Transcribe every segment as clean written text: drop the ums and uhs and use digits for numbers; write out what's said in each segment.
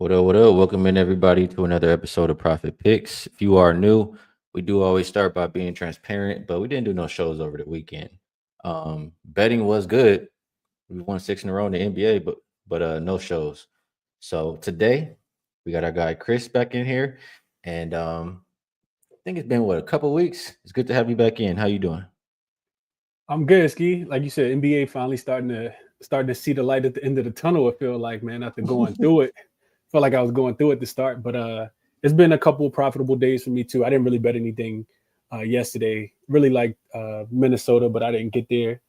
What up? What up? Welcome in everybody to another episode of Profit Picks. If you are new, we do always start by being transparent, but we didn't do no shows over the weekend. Betting was good. We won six in a row in the NBA, but no shows. So today we got our guy Chris back in here, and I think it's been what a couple weeks. It's good to have you back in. How you doing? I'm good, Skee. Like you said, NBA finally starting to see the light at the end of the tunnel. I feel like, man, after going through it, felt like I was going through it to start. But it's been a couple of profitable days for me too. I didn't really bet anything yesterday. Really like Minnesota, but I didn't get there.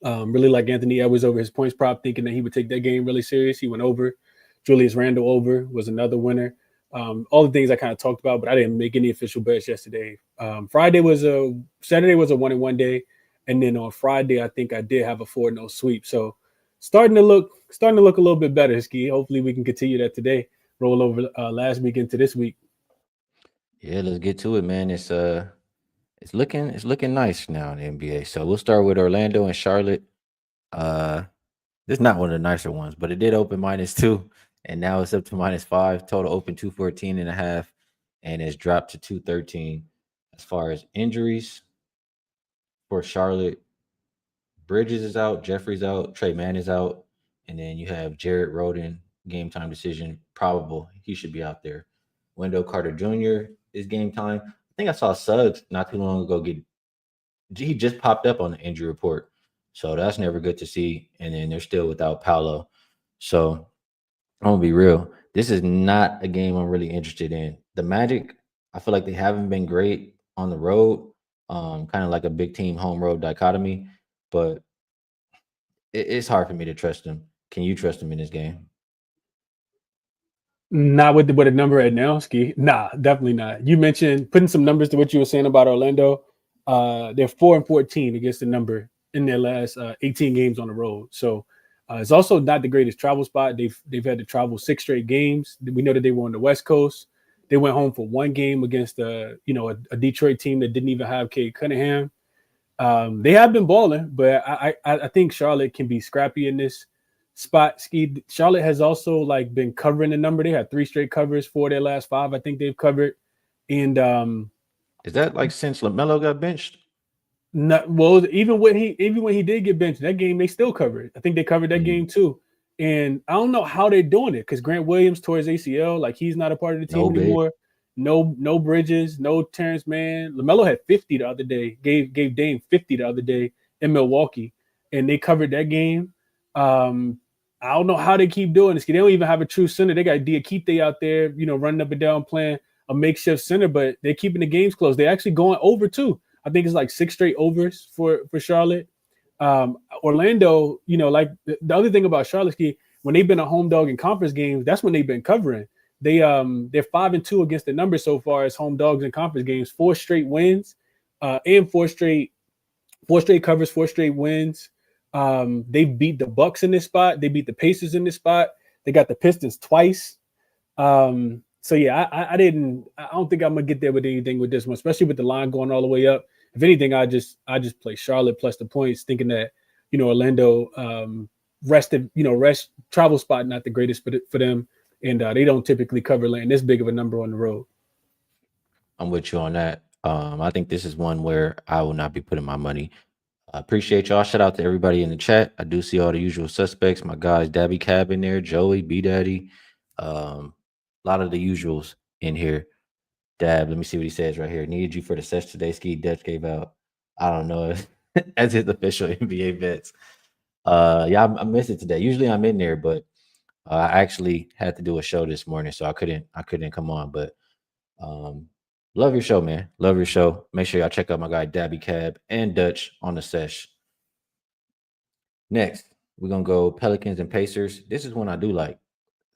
Really like Anthony Edwards over his points prop, thinking that he would take that game really serious. He went over. Julius Randle over was another winner. All the things I kind of talked about, but I didn't make any official bets yesterday. Saturday was a 1-1 day, and then on Friday I think I did have a 4-0 sweep. So starting to look a little bit better, Ski. Hopefully we can continue that today. Roll over last week into this week. Yeah, let's get to it, man. It's looking nice now in the NBA. So we'll start with Orlando and Charlotte. Uh, This is not one of the nicer ones, but it did open -2, and now it's up to -5. Total open 214.5, and it's dropped to 213. As far as injuries for Charlotte, Bridges is out, Jeffrey's out, Trey Mann is out, and then you have Jared Roden, game time decision, probable. He should be out there. Wendell Carter Jr. is game time. I think I saw Suggs not too long ago he just popped up on the injury report. So that's never good to see. And then they're still without Paolo. So I'm gonna be real. This is not a game I'm really interested in. The Magic, I feel like they haven't been great on the road. Kind of like a big team home road dichotomy, but it's hard for me to trust them. Can you trust them in this game? Not with a number at now, Ski. Nah, definitely not. You mentioned putting some numbers to what you were saying about Orlando. They're 4-14 against the number in their last 18 games on the road. So it's also not the greatest travel spot. They've had to travel 6 straight games. We know that they were on the West Coast. They went home for one game against a Detroit team that didn't even have Cade Cunningham. They have been balling, but I think Charlotte can be scrappy in this spot. Ski Charlotte has also like been covering the number. They had 3 straight covers for their last 5. I think they've covered, and Is that like since LaMelo got benched? not well. Even when he did get benched, that game they still covered. I think they covered that Mm, game too. And I don't know how they're doing it because Grant Williams tore his ACL. Like he's not a part of the no team big. anymore. No Bridges, no Terrence Mann. LaMelo had 50 the other day. Gave Dame 50 the other day in Milwaukee, and they covered that game. I don't know how they keep doing this. They don't even have a true center. They got Diakite out there, running up and down playing a makeshift center, but they're keeping the games close. They're actually going over too. I think it's like 6 straight overs for Charlotte. Orlando, like the other thing about Charlotte, when they've been a home dog in conference games, that's when they've been covering. They're 5-2 against the number so far as home dogs in conference games. 4 straight wins, and four straight covers, 4 straight wins. They beat the Bucks in this spot. They beat the Pacers in this spot. They got the Pistons twice. So yeah, I don't think I'm gonna get there with anything with this one, especially with the line going all the way up. If anything, I just play Charlotte plus the points, thinking that Orlando rest travel spot not the greatest for them, and they don't typically cover land this big of a number on the road. I'm with you on that. I think this is one where I will not be putting my money. I appreciate y'all. Shout out to everybody in the chat. I do see all the usual suspects. My guys, Dabby Cab in there, Joey, B Daddy, a lot of the usuals in here. Dab, let me see what he says right here. Needed you for the sesh today. Ski Dutch gave out. I don't know as his official NBA bets. Yeah, I missed it today. Usually I'm in there, but I actually had to do a show this morning, so I couldn't come on. But um, love your show, man. Love your show. Make sure y'all check out my guy Dabby Cab and Dutch on the sesh. Next, we're gonna go Pelicans and Pacers. This is one I do like.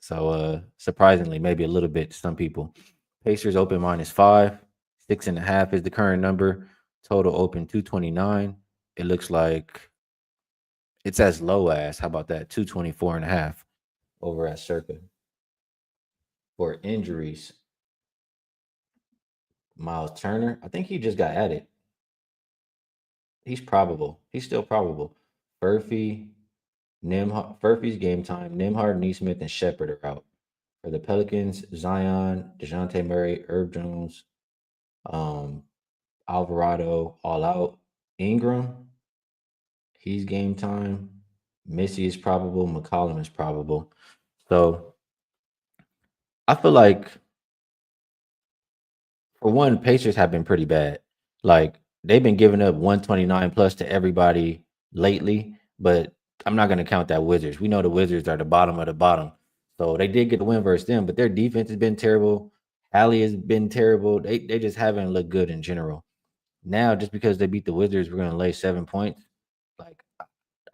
So surprisingly, maybe a little bit to some people. Pacers open -5. 6.5 is the current number. Total open 229. It looks like it's as low as, how about that? 224.5 over at Circa. For injuries, Miles Turner, I think he just got added. He's probable. He's still probable. Furphy, Furphy's game time. Nimhard, Neesmith, and Shepard are out. For the Pelicans, Zion, DeJounte Murray, Herb Jones, um, Alvarado, all out. Ingram, he's game time. Missy is probable. McCollum is probable. So I feel like, for one, Pacers have been pretty bad. Like, they've been giving up 129 plus to everybody lately, but I'm not going to count that Wizards. We know the Wizards are the bottom of the bottom. So they did get the win versus them, but their defense has been terrible. Allie has been terrible. They just haven't looked good in general. Now, just because they beat the Wizards, we're going to lay 7 points. Like,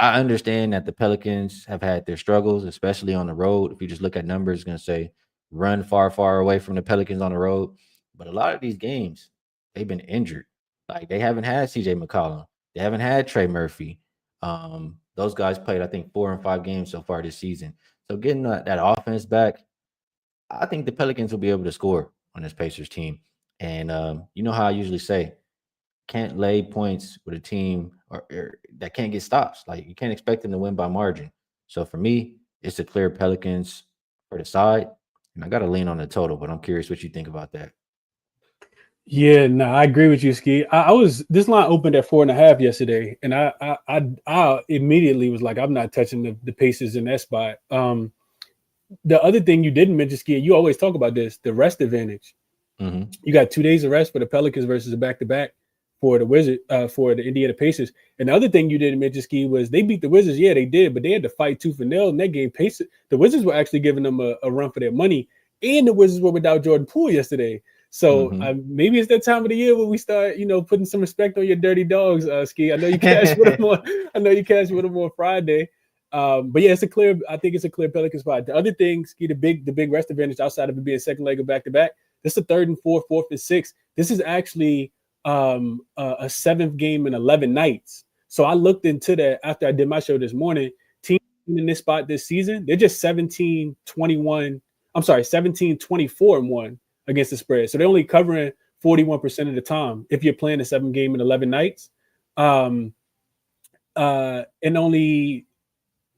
I understand that the Pelicans have had their struggles, especially on the road. If you just look at numbers, it's going to say run far, far away from the Pelicans on the road. But a lot of these games, they've been injured. Like, they haven't had CJ McCollum. They haven't had Trey Murphy. Those guys played, I think, 4 and 5 games so far this season. So getting that offense back, I think the Pelicans will be able to score on this Pacers team. And you know how I usually say, can't lay points with a team or that can't get stops. Like, you can't expect them to win by margin. So for me, it's a clear Pelicans for the side, and I got to lean on the total. But I'm curious what you think about that. Yeah, no, I agree with you, Skee. I was this line opened at 4.5 yesterday, and I immediately was like, I'm not touching the Pacers in that spot. The other thing you didn't mention, Skee, you always talk about this, the rest advantage. Mm-hmm. You got 2 days of rest for the Pelicans versus a back-to-back for the Indiana Pacers. And the other thing you didn't mention, Skee, was they beat the Wizards. Yeah, they did, but they had to fight tooth and nail in that game. The Wizards were actually giving them a run for their money, and the Wizards were without Jordan Poole yesterday. So Mm-hmm. maybe it's that time of the year where we start, putting some respect on your dirty dogs, Skee. I know you cashed with them on. I know you cashed with them on Friday. But yeah, I think it's a clear Pelican spot. The other thing, Skee, the big rest advantage outside of it being second leg of back-to-back, this is the third and fourth and sixth. This is actually a seventh game in 11 nights. So I looked into that after I did my show this morning. Teams in this spot this season, they're just 17-21. I'm sorry, 17-24-1 against the spread. So they're only covering 41% of the time if you're playing a 7-game in 11 nights. And only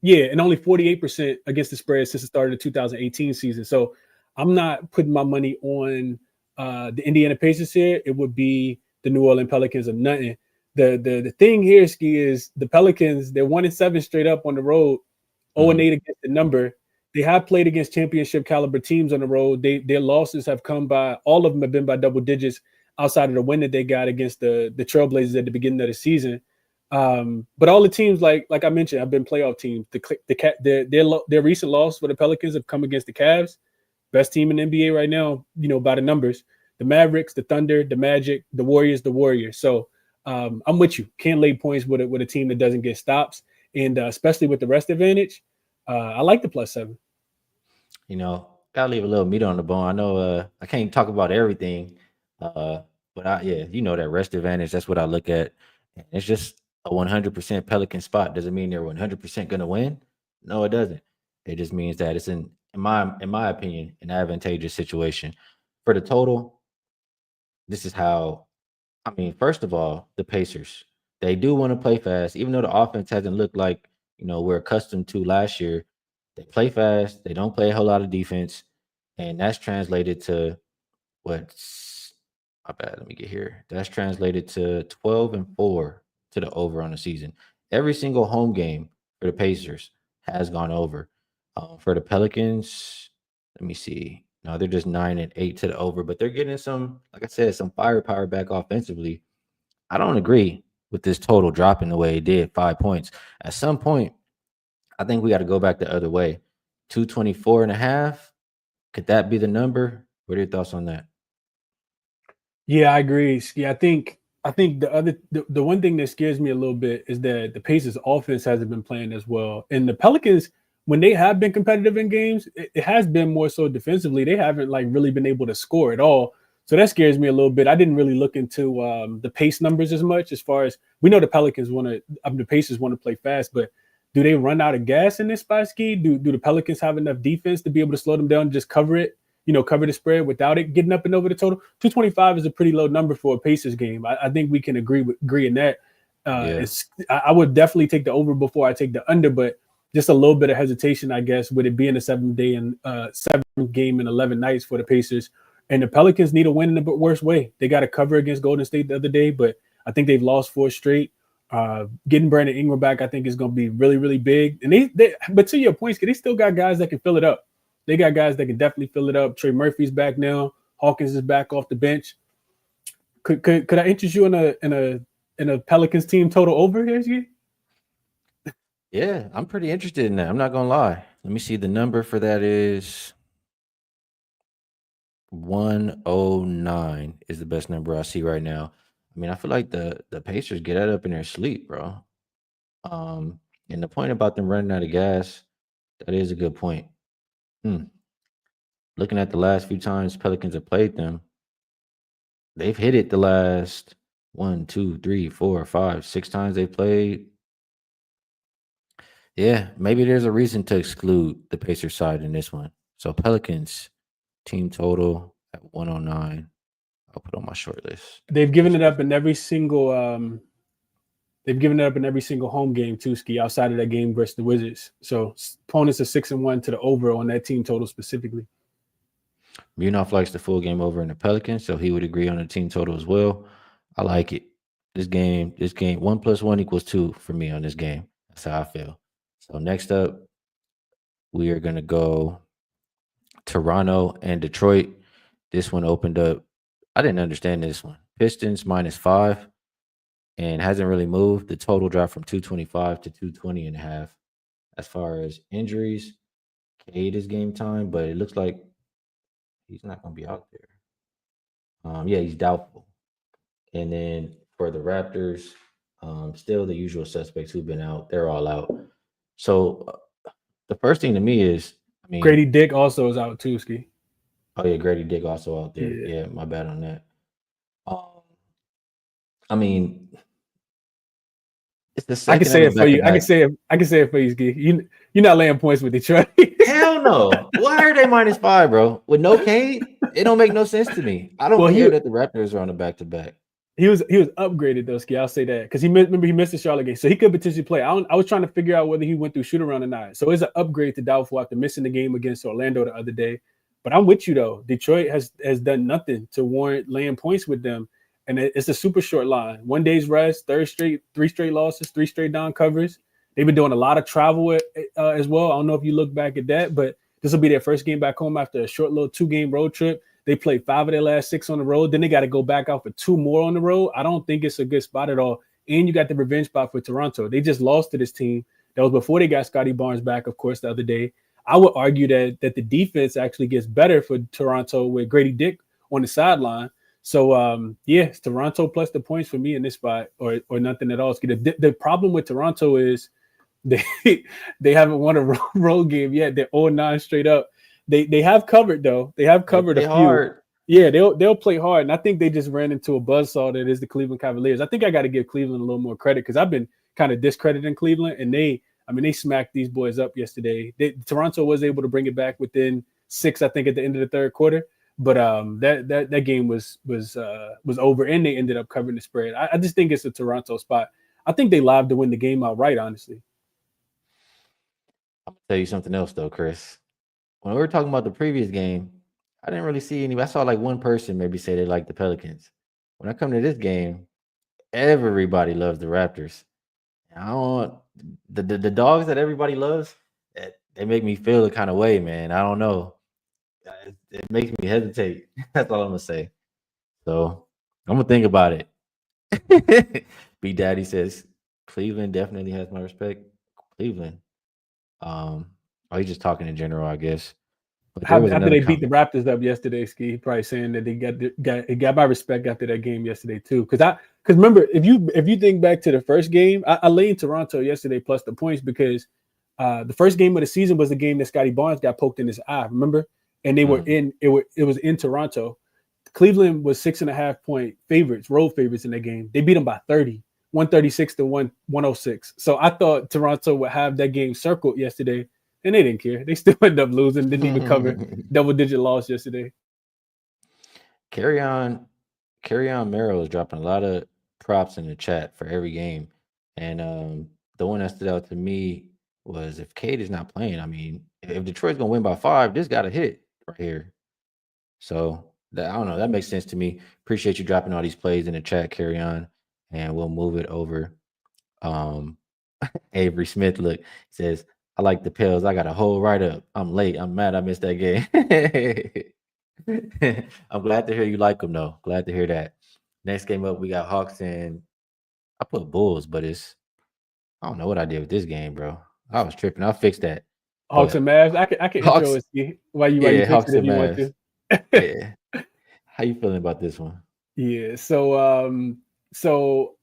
48% against the spread since the start of the 2018 season. So I'm not putting my money on the Indiana Pacers here. It would be the New Orleans Pelicans or nothing. The thing here, Skee, is the Pelicans, they're 1-7 straight up on the road, 0-8 against the number. They have played against championship caliber teams on the road. Their losses have come by, all of them have been by double digits outside of the win that they got against the Trailblazers at the beginning of the season. But all the teams, like I mentioned, have been playoff teams. Their recent loss for the Pelicans have come against the Cavs, best team in the NBA right now, by the numbers. The Mavericks, the Thunder, the Magic, the Warriors. So I'm with you. Can't lay points with a team that doesn't get stops, and especially with the rest advantage. I like the +7. Gotta leave a little meat on the bone. I know I can't talk about everything, but that rest advantage. That's what I look at. And it's just a 100% Pelican spot. Doesn't mean they're 100% gonna win. No, it doesn't. It just means that it's in my opinion, an advantageous situation. For the total, this is how. I mean, first of all, the Pacers, they do want to play fast, even though the offense hasn't looked like we're accustomed to last year. They play fast. They don't play a whole lot of defense, and that's translated to what's my bad. Let me get here. That's translated to 12-4 to the over on the season. Every single home game for the Pacers has gone over. For the Pelicans, let me see. No, they're just 9-8 to the over, but they're getting some, like I said, some firepower back offensively. I don't agree with this total dropping the way it did, 5 points. At some point, I think we got to go back the other way. 224.5. Could that be the number? What are your thoughts on that? Yeah, I agree. Yeah, I think the one thing that scares me a little bit is that the Pacers offense hasn't been playing as well. And the Pelicans, when they have been competitive in games, it has been more so defensively. They haven't really been able to score at all. So that scares me a little bit. I didn't really look into the pace numbers as much, as far as we know the the Pacers want to play fast, but do they run out of gas in this spot, Skee? Do the Pelicans have enough defense to be able to slow them down and just cover it? Cover the spread without it getting up and over the total. 225 is a pretty low number for a Pacers game. I think we can agree in that. Yeah. I would definitely take the over before I take the under, but just a little bit of hesitation, I guess, with it being a 7th game in 11 nights for the Pacers. And the Pelicans need a win in the worst way. They got to cover against Golden State the other day, but I think they've lost 4 straight. Getting Brandon Ingram back, I think, is going to be really, really big. And but to your points, they still got guys that can fill it up. They got guys that can definitely fill it up. Trey Murphy's back now. Hawkins is back off the bench. Could I interest you in a Pelicans team total over here, Skee? Yeah, I'm pretty interested in that. I'm not gonna lie. Let me see. The number for that is 109 is the best number I see right now. I mean, I feel like the Pacers get that up in their sleep, bro. And the point about them running out of gas, that is a good point. Looking at the last few times Pelicans have played them, they've hit it the last 1, 2, 3, 4, 5, 6 times they played. Yeah, maybe there's a reason to exclude the Pacers side in this one. So Pelicans team total at 109. I'll put on my short list. They've given it up in every single home game too, Skee, outside of that game versus the Wizards. So opponents are 6-1 to the over on that team total specifically. Munaf likes the full game over in the Pelicans, so he would agree on the team total as well. I like it. This game, 1 + 1 = 2 for me on this game. That's how I feel. So next up, we are gonna go Toronto and Detroit. This one opened up. I didn't understand this one. Pistons -5 and hasn't really moved. The total dropped from 225 to 220.5. As far as injuries, Cade is game time, but it looks like he's not going to be out there. Yeah, he's doubtful. And then for the Raptors, still the usual suspects who've been out. They're all out. So the first thing to me is, I mean, Grady Dick also is out too, Skee. Oh yeah, Grady Dick also out there. Yeah, my bad on that. I mean, it's the second. I can say it for you. I can say it for you, Skee. You're not laying points with Detroit. Hell no. Why are they -5, bro? With no Cade, it don't make no sense to me. I don't care that the Raptors are on a back-to-back. He was upgraded though, Skee. I'll say that because he missed the Charlotte game, so he could potentially play. I was trying to figure out whether he went through shoot around or not. So it's an upgrade to doubtful after missing the game against Orlando the other day. But I'm with you though. Detroit has done nothing to warrant laying points with them, and it's a super short line. 1 day's rest, 3 straight losses, 3 straight down covers. They've been doing a lot of travel as well. I don't know if you look back at that, but this will be their first game back home after a short little 2-game road trip. They played 5 of their last 6 on the road. Then they got to go back out for 2 more on the road. I don't think it's a good spot at all. And you got the revenge spot for Toronto. They just lost to this team. That was before they got Scotty Barnes back, of course, the other day. I would argue that the defense actually gets better for Toronto with Grady Dick on the sideline. So, it's Toronto plus the points for me in this spot or nothing at all. The problem with Toronto is they haven't won a road game yet. They're 0-9 straight up. They have covered though. They have covered a few. Hard. Yeah, they'll play hard, and I think they just ran into a buzzsaw that is the Cleveland Cavaliers. I think I got to give Cleveland a little more credit because I've been kind of discrediting Cleveland, and they smacked these boys up yesterday. Toronto was able to bring it back within 6, I think, at the end of the third quarter. But that game was over, and they ended up covering the spread. I just think it's a Toronto spot. I think they live to win the game outright, honestly. I'm gonna tell you something else though, Chris. When we were talking about the previous game, I didn't really see any. I saw like one person maybe say they like the Pelicans. When I come to this game, everybody loves the Raptors. I don't the dogs that everybody loves. They make me feel a kind of way, man. I don't know. It makes me hesitate. That's all I'm gonna say. So I'm gonna think about it. B Daddy says Cleveland definitely has my respect. Cleveland. He's just talking in general, I guess. After they beat the Raptors up yesterday, Skee, probably saying that they got my respect after that game yesterday too. Because remember, if you think back to the first game, I leaned Toronto yesterday plus the points because the first game of the season was the game that Scotty Barnes got poked in his eye. Remember, and they were it was in Toronto. Cleveland was 6.5 point favorites, road favorites in that game. They beat them by 30, 136 to 106. So I thought Toronto would have that game circled yesterday. And they didn't care. They still ended up losing. Didn't even cover double-digit loss yesterday. Carry on Merrill is dropping a lot of props in the chat for every game. And the one that stood out to me was if Cade is not playing, I mean, if Detroit's gonna win by 5, this got to hit right here. So that I don't know. That makes sense to me. Appreciate you dropping all these plays in the chat. Carry on, and we'll move it over. Um, Avery Smith, look, says, I like the Pels. I got a whole write up. I'm late. I'm mad I missed that game. I'm glad to hear you like them, though. Glad to hear that. Next game up, we got Hawks and I put Bulls, but I don't know what I did with this game, bro. I was tripping. I'll fix that. Hawks But and Mavs. I can intro Hawks, it, Skee, while you yeah, fix Hawks it if and you want Mavs. to. Yeah. How you feeling about this one? Yeah. So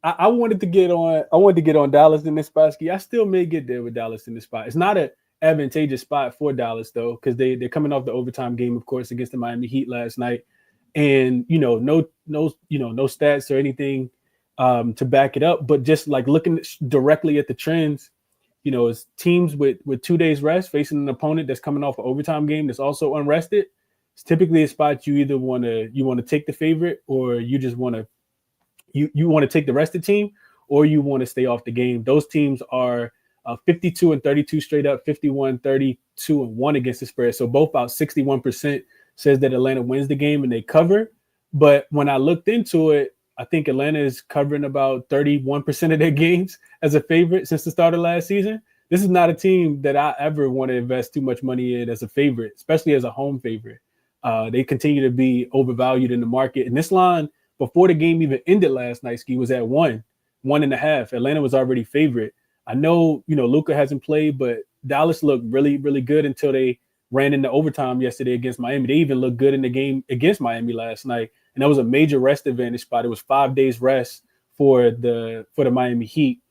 I wanted to get on. I wanted to get on Dallas in this spot, Skee. I still may get there with Dallas in this spot. It's not an advantageous spot for Dallas though, because they're coming off the overtime game, of course, against the Miami Heat last night, and no stats or anything to back it up, but just like looking directly at the trends. It's teams with 2 days rest facing an opponent that's coming off an overtime game that's also unrested. It's typically a spot you either want to take the favorite, or you just want to you want to take the rested team, or you want to stay off the game. Those teams are 52 and 32 straight up, 51, 32 and 1 against the spread. So both about 61% says that Atlanta wins the game and they cover. But when I looked into it, I think Atlanta is covering about 31% of their games as a favorite since the start of last season. This is not a team that I ever want to invest too much money in as a favorite, especially as a home favorite. They continue to be overvalued in the market. And this line, before the game even ended last night, Skee, was at 1.5. Atlanta was already favorite. I know, Luka hasn't played, but Dallas looked really, really good until they ran into overtime yesterday against Miami. They even looked good in the game against Miami last night. And that was a major rest advantage spot. It was 5 days rest for the Miami Heat.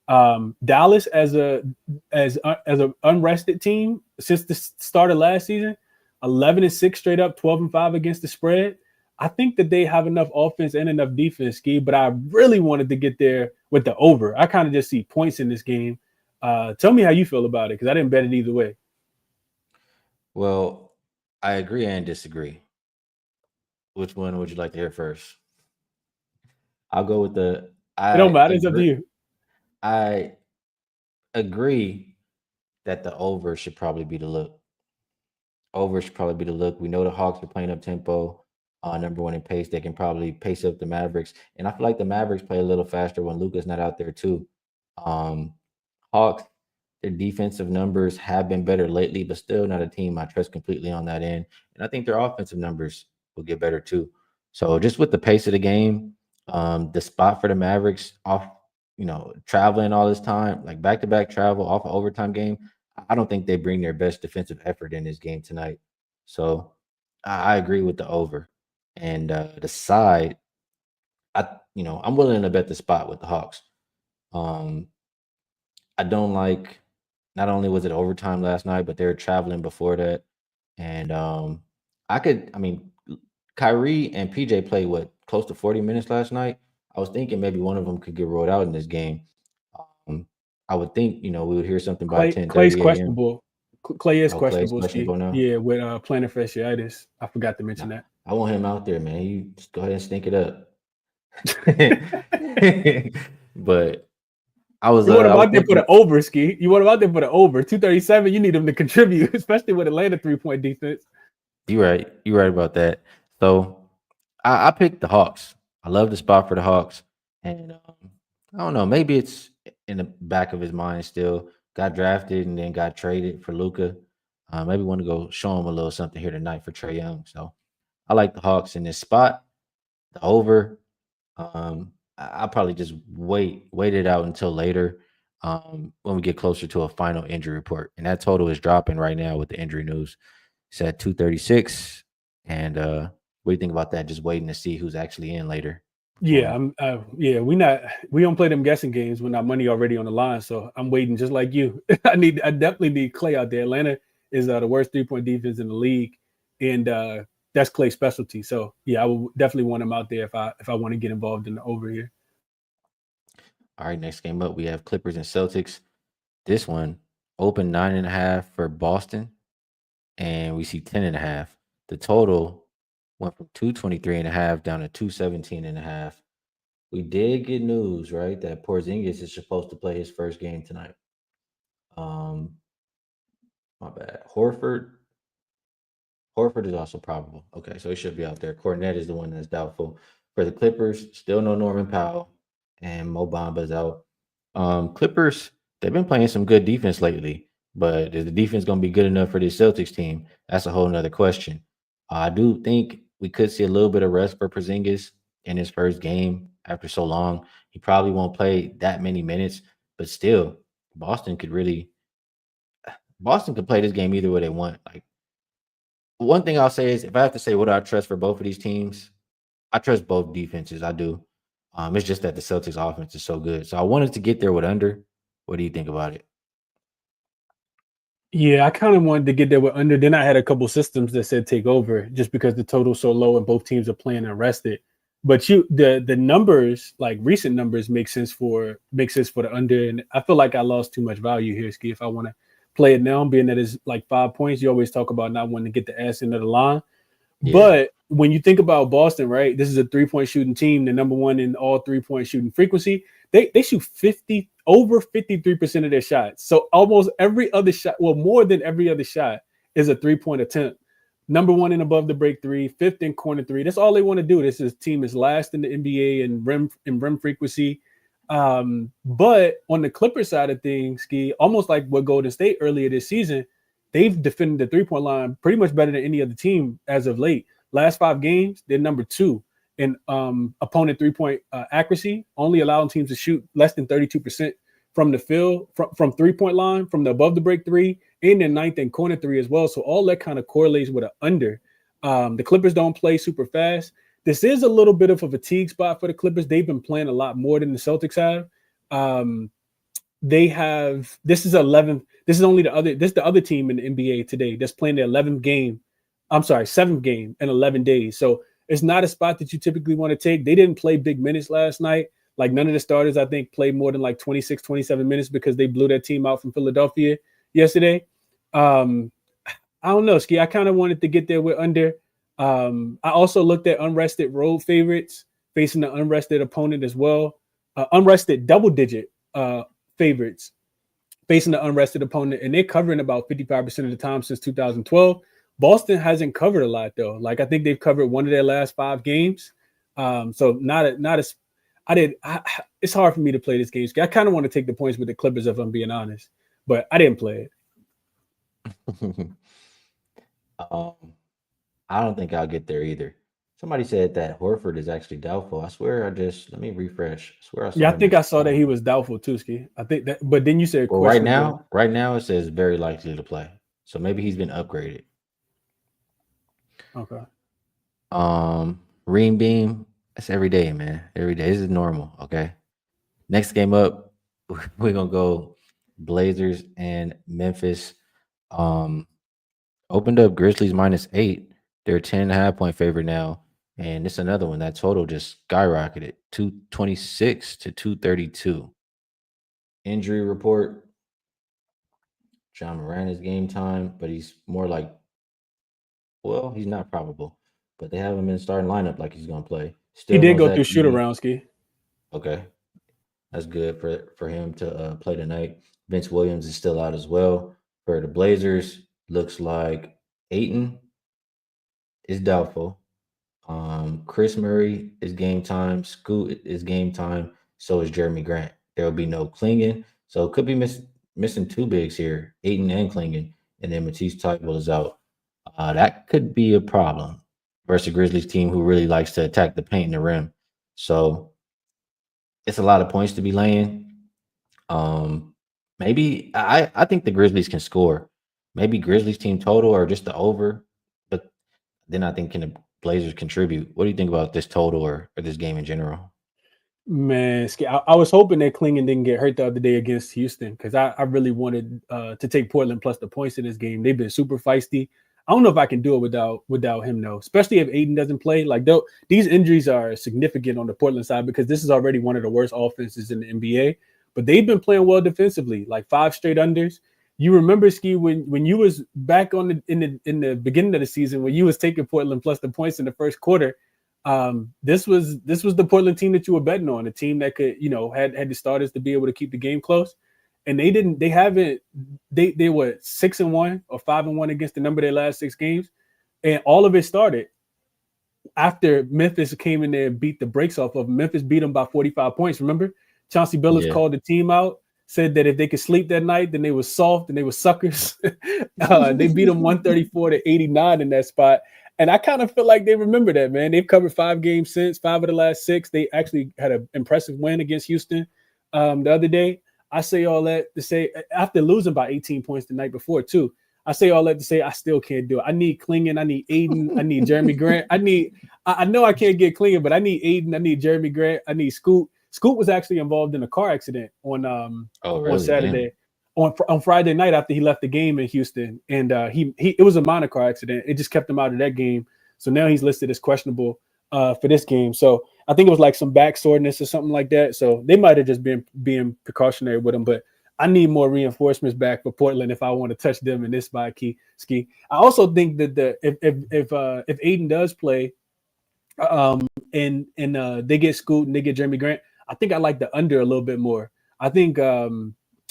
Dallas as an unrested team since the start of last season, 11-6 straight up, 12-5 against the spread. I think that they have enough offense and enough defense, Skee, but I really wanted to get there with the over. I kind of just see points in this game. Tell me how you feel about it, because I didn't bet it either way. Well, I agree and disagree. Which one would you like to hear first? I'll go with It don't I matter. It's up to agree. you. I agree that the over should probably be the look. Over should probably be the look. We know the Hawks are playing up tempo, number one in pace. They can probably pace up the Mavericks, and I feel like the Mavericks play a little faster when Luka's not out there too. Um, Hawks, their defensive numbers have been better lately, but still not a team I trust completely on that end. And I think their offensive numbers will get better too. So just with the pace of the game, the spot for the Mavericks off, traveling all this time, like back to back travel off an overtime game, I don't think they bring their best defensive effort in this game tonight. So I agree with the over. And the side, I'm willing to bet the spot with the Hawks. Um, I don't like. Not only was it overtime last night, but they were traveling before that, and I mean, Kyrie and PJ played what close to 40 minutes last night. I was thinking maybe one of them could get rolled out in this game. Um, I would think we would hear something by Clay's 10:30 a.m. questionable. Clay is Oh, Clay's questionable, Skee. questionable now. Yeah, with plantar fasciitis. I forgot to mention Nah, that. I want him out there, man. You just go ahead and stink it up. But You want him I was out there for the thinking. over, Skee. You want him out there for the over. 237, you need him to contribute, especially with Atlanta 3-point defense. You're right. You're right about that. So I picked the Hawks. I love the spot for the Hawks, and I don't know. Maybe it's in the back of his mind still. Got drafted and then got traded for Luca. Maybe want to go show him a little something here tonight for Trey Young. So I like the Hawks in this spot. The over. I'll probably just wait it out until later. When we get closer to a final injury report, and that total is dropping right now with the injury news. It's at 236. And what do you think about that? Just waiting to see who's actually in later. Yeah, we don't play them guessing games when our money already on the line. So I'm waiting just like you. I definitely need Clay out there. Atlanta is the worst 3-point defense in the league, and that's Clay's specialty. So yeah, I would definitely want him out there if I want to get involved in the over here. All right, next game up, we have Clippers and Celtics. This one open 9.5 for Boston, and we see 10.5. The total went from 223.5 down to 217.5. We did get news, right, that Porzingis is supposed to play his first game tonight. My bad. Horford is also probable. Okay, so he should be out there. Cornette is the one that's doubtful. For the Clippers, still no Norman Powell, and Mo Bamba's out. Clippers, they've been playing some good defense lately, but is the defense going to be good enough for this Celtics team? That's a whole nother question. I do think we could see a little bit of rest for Porzingis in his first game after so long. He probably won't play that many minutes, but still, Boston could really Boston could play this game either way they want. Like one thing I'll say is if I have to say what do I trust for both of these teams, I trust both defenses. I do. It's just that the Celtics offense is so good. So I wanted to get there with under. What do you think about it? Yeah, I kind of wanted to get there with under. Then I had a couple systems that said take over just because the total's so low and both teams are playing arrested. But the numbers, like recent numbers, make sense for the under. And I feel like I lost too much value here, Ski. If I want to play it now, being that it's like 5 points, you always talk about not wanting to get the ass into the line. Yeah. But when you think about Boston, right, this is a 3-point shooting team, the number one in all 3-point shooting frequency. They shoot over 53% of their shots. So almost every other shot, well, more than every other shot is a 3-point attempt. Number one in above the break three, fifth in corner three. That's all they want to do. This team is last in the NBA in rim frequency. But on the Clippers side of things, Ski, almost like what Golden State earlier this season, they've defended the 3-point line pretty much better than any other team as of late. Last 5 games, they're number 2 in opponent 3-point accuracy, only allowing teams to shoot less than 32% from the field, from 3-point line, from the above the break three, and then 9th and corner three as well. So all that kind of correlates with an under. The Clippers don't play super fast. This is a little bit of a fatigue spot for the Clippers. They've been playing a lot more than the Celtics have. This is the other team in the NBA today that's playing their 7th game in 11 days. So it's not a spot that you typically want to take. They didn't play big minutes last night. Like none of the starters, I think, played more than like 26, 27 minutes because they blew their team out from Philadelphia yesterday. I don't know, Ski. I kind of wanted to get there with under. I also looked at unrested road favorites facing the unrested opponent as well. Unrested double-digit favorites facing the unrested opponent, and they're covering about 55% of the time since 2012. Boston hasn't covered a lot though. Like I think they've covered one of their last 5 games. So it's hard for me to play this game. I kind of want to take the points with the Clippers if I'm being honest, but I didn't play it. I don't think I'll get there either. Somebody said that Horford is actually doubtful. I swear let me refresh. I think I saw that he was doubtful too, Ski. I think that, but then you said right now it says very likely to play. So maybe he's been upgraded. Okay. Ream Beam, that's every day, man. Every day. This is normal. Okay. Next game up, we're gonna go Blazers and Memphis. Opened up Grizzlies -8. They're 10.5-point favorite now. And it's another one. That total just skyrocketed 226 to 232. Injury report. John Moran is game time, but he's more like, well, he's not probable. But they have him in the starting lineup like he's gonna play. Still he did go through shoot around, Ski. Okay. That's good for him to play tonight. Vince Williams is still out as well. For the Blazers, looks like Ayton is doubtful. Chris Murray is game time. Scoot is game time. So is Jeremy Grant. There will be no Klingon. So it could be missing 2 bigs here, Ayton and Klingon. And then Matisse Thybulle is out. That could be a problem versus a Grizzlies team who really likes to attack the paint and the rim. So it's a lot of points to be laying. Maybe I think the Grizzlies can score. Maybe Grizzlies team total or just the over. But then I think can the Blazers contribute? What do you think about this total or this game in general? Man, I was hoping that Klingon didn't get hurt the other day against Houston because I really wanted to take Portland plus the points in this game. They've been super feisty. I don't know if I can do it without him though, especially if Ayton doesn't play. Like these injuries are significant on the Portland side because this is already one of the worst offenses in the NBA. But they've been playing well defensively, like 5 straight unders. You remember, Skee, when you was back in the beginning of the season when you was taking Portland plus the points in the first quarter. This was the Portland team that you were betting on, a team that could, had the starters to be able to keep the game close. and they were 6-1 or 5-1 against the number of their last 6 games, and all of it started after Memphis came in there and beat the brakes off of them. Memphis beat them by 45 points. Remember, Chauncey Billups called the team out, said that if they could sleep that night, then they were soft and they were suckers. They beat them 134-89 in that spot. And I kind of feel like they remember that, man. They've covered 5 games since, 5 of the last 6. They actually had an impressive win against Houston the other day. I say all that to say, after losing by 18 points the night before, too, I say all that to say I still can't do it. I need Klingon. I need Aiden. I need Jeremy Grant. I know I can't get Klingon, but I need Aiden. I need Jeremy Grant. I need Scoot. Scoot was actually involved in a car accident on Saturday. On Friday night after he left the game in Houston, and it was a minor car accident. It just kept him out of that game. So now he's listed as questionable for this game. So I think it was like some back soreness or something like that. So they might have just been being precautionary with him. But I need more reinforcements back for Portland if I want to touch them in this spot. Skee. I also think that if Aiden does play, and they get Scoot and they get Jeremy Grant, I think I like the under a little bit more. I think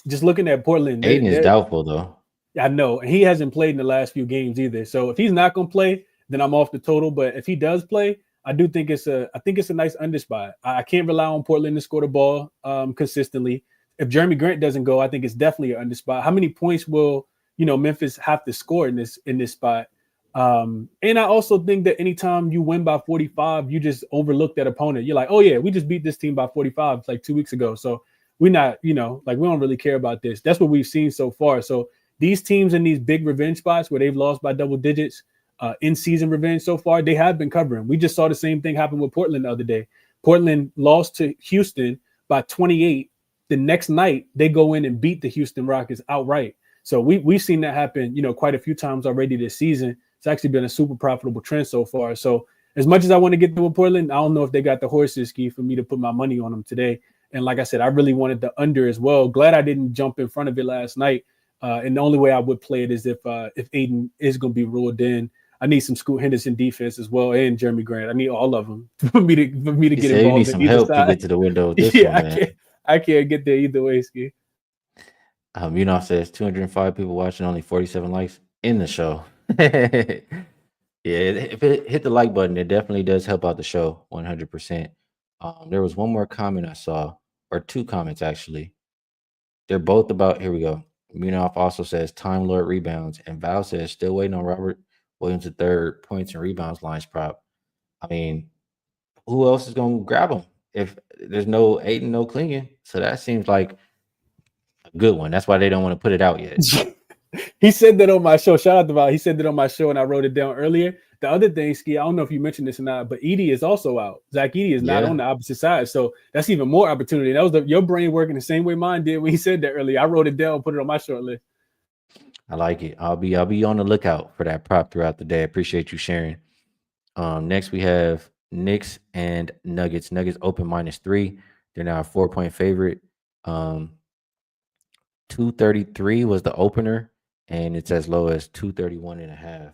just looking at Portland, Aiden is doubtful though. I know, and he hasn't played in the last few games either. So if he's not going to play, then I'm off the total. But if he does play, I think it's a nice under spot. I can't rely on Portland to score the ball consistently. If Jeremy Grant doesn't go, I think it's definitely an under spot. How many points will Memphis have to score in this spot? And I also think that anytime you win by 45, you just overlook that opponent. You're like, oh yeah, we just beat this team by 45 like 2 weeks ago. So we're not, we don't really care about this. That's what we've seen so far. So these teams in these big revenge spots where they've lost by double digits, in-season revenge so far, they have been covering. We just saw the same thing happen with Portland the other day. Portland lost to Houston by 28. The next night, they go in and beat the Houston Rockets outright. So we've seen that happen, quite a few times already this season. It's actually been a super profitable trend so far. So as much as I want to get to Portland, I don't know if they got the horses, Skee, for me to put my money on them today. And like I said, I really wanted the under as well. Glad I didn't jump in front of it last night. And the only way I would play it is if Aiden is going to be ruled in. I need some Scoot Henderson defense as well, and Jeremy Grant. I need all of them for me to get involved. You need some help to get to the window. This one, man. I can't get there either way, Skee. Says 205 people watching, only 47 likes in the show. Yeah, if it hit the like button, it definitely does help out the show 100%. There was one more comment I saw, or 2 comments actually. They're both about, here we go. Munoz also says Time Lord rebounds, and Val says still waiting on Robert Williams III points and rebounds lines prop. I mean, who else is going to grab him if there's no Aiden, no Klingon? So that seems like a good one. That's why they don't want to put it out yet. He said that on my show. Shout out to Val. He said that on my show, and I wrote it down earlier. The other thing, Skee, I don't know if you mentioned this or not, but Edey is also out. Zach Edey is not on the opposite side, so that's even more opportunity. That was your brain working the same way mine did when he said that earlier. I wrote it down, put it on my short list. I like it. I'll be on the lookout for that prop throughout the day. I appreciate you sharing. Next we have Knicks and Nuggets. Nuggets open -3. They're now a 4-point favorite. 233 was the opener, and it's as low as 231.5.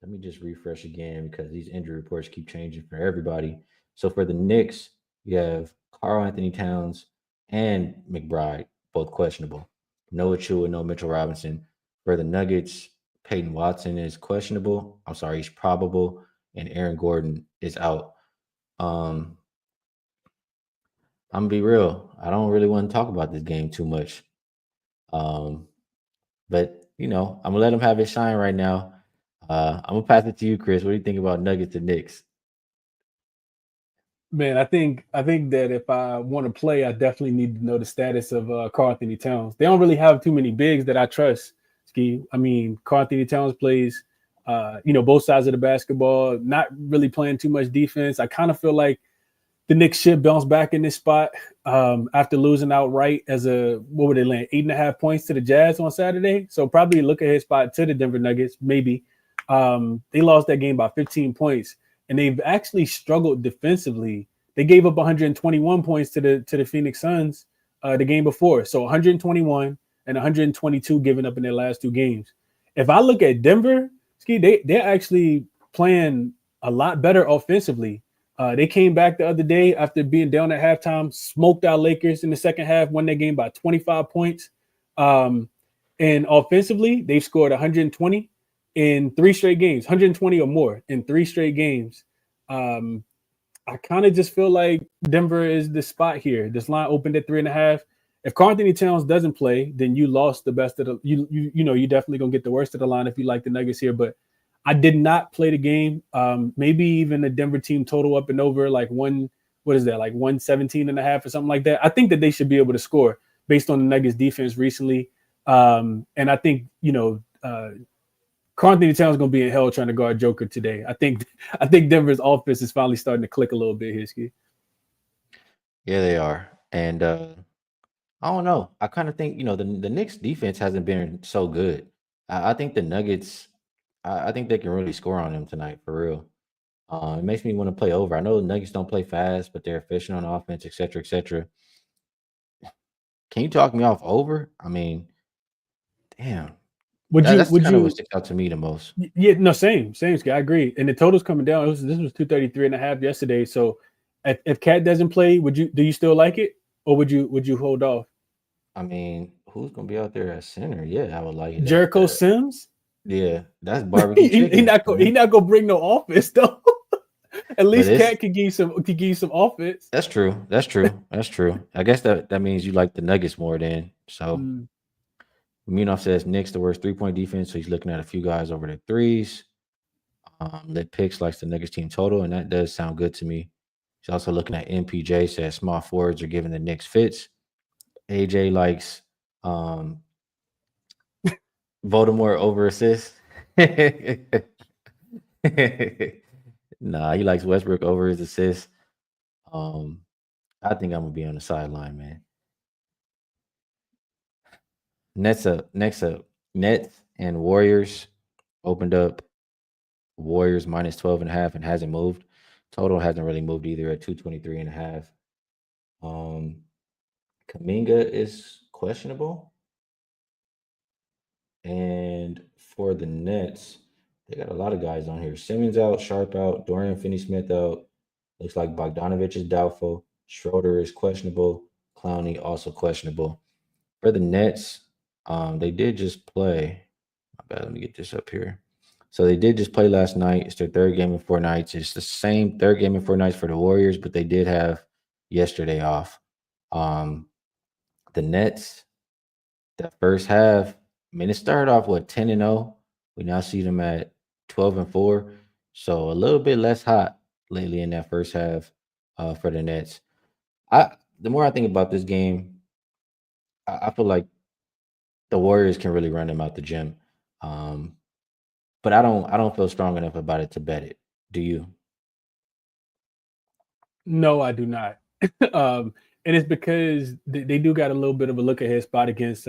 Let me just refresh again because these injury reports keep changing for everybody. So for the Knicks, you have Karl Anthony Towns and McBride, both questionable. No Achua, no Mitchell Robinson. For the Nuggets, Peyton Watson is questionable. I'm sorry, he's probable. And Aaron Gordon is out. I'm going to be real. I don't really want to talk about this game too much. But, I'm going to let him have his shine right now. I'm going to pass it to you, Chris. What do you think about Nuggets and Knicks? Man, I think that if I want to play, I definitely need to know the status of Karl Anthony Towns. They don't really have too many bigs that I trust, Skee. I mean, Karl Anthony Towns plays, both sides of the basketball, not really playing too much defense. I kind of feel like the Knicks should bounce back in this spot after losing outright what would they land? 8.5 points to the Jazz on Saturday. So probably look at his spot to the Denver Nuggets, maybe. They lost that game by 15 points, and they've actually struggled defensively. They gave up 121 points to the Phoenix Suns the game before. So 121 and 122 given up in their last 2 games. If I look at Denver, Skee, they're actually playing a lot better offensively. They came back the other day after being down at halftime, smoked our Lakers in the second half, won that game by 25 points. And offensively, they've scored 120 in 3 straight games, 120 or more in 3 straight games. I kind of just feel like Denver is the spot here. This line opened at 3.5. If Karl-Anthony Towns doesn't play, then you lost the best of the you definitely gonna get the worst of the line if you like the Nuggets here. But I did not play the game. Maybe even the Denver team total up and over like 117.5 or something like that. I think that they should be able to score based on the Nuggets defense recently. And I think Karl-Anthony Towns is going to be in hell trying to guard Joker today. I think Denver's offense is finally starting to click a little bit here, Skee. Yeah, they are. And I don't know. I kind of think, the Knicks defense hasn't been so good. I think the Nuggets, I think they can really score on them tonight for real. It makes me want to play over. I know the Nuggets don't play fast, but they're efficient on offense, et cetera, et cetera. Can you talk me off over? I mean, damn. That's kind of what sticks out to me the most. Yeah, no, same, Skee. I agree. And the total's coming down. This was 233.5 yesterday. So if Cat doesn't play, do you still like it, or would you hold off? I mean, who's gonna be out there at center? Yeah, I would like it. Jericho Sims. Yeah, that's barbecue chicken. He not gonna bring no offense though. At least Cat could give you some offense. That's true. I guess that means you like the Nuggets more then. So Minov says Knicks the worst 3-point defense, so he's looking at a few guys over the threes. Lit Picks likes the Nuggets team total, and that does sound good to me. He's also looking at MPJ, says small forwards are giving the Knicks fits. AJ likes Voldemort over assists. Nah, he likes Westbrook over his assists. I think I'm gonna be on the sideline, man. Next up. Nets and Warriors opened up. Warriors minus 12.5 and hasn't moved. Total hasn't really moved either at 223.5. Kuminga is questionable. And for the Nets, they got a lot of guys on here. Simmons out, Sharp out, Dorian Finney-Smith out. Looks like Bogdanovich is doubtful. Schroeder is questionable. Clowney also questionable. For the Nets, they did just play. My bad, let me get this up here. So they did just play last night. It's their third game in 4 nights. It's the same third game in 4 nights for the Warriors, but they did have yesterday off. The Nets, that first half, I mean, it started off 10-0. We now see them at 12-4. So a little bit less hot lately in that first half for the Nets. The more I think about this game, I feel like the Warriors can really run them out the gym. But I don't feel strong enough about it to bet it. Do you? No, I do not. And it's because they do got a little bit of a look ahead spot against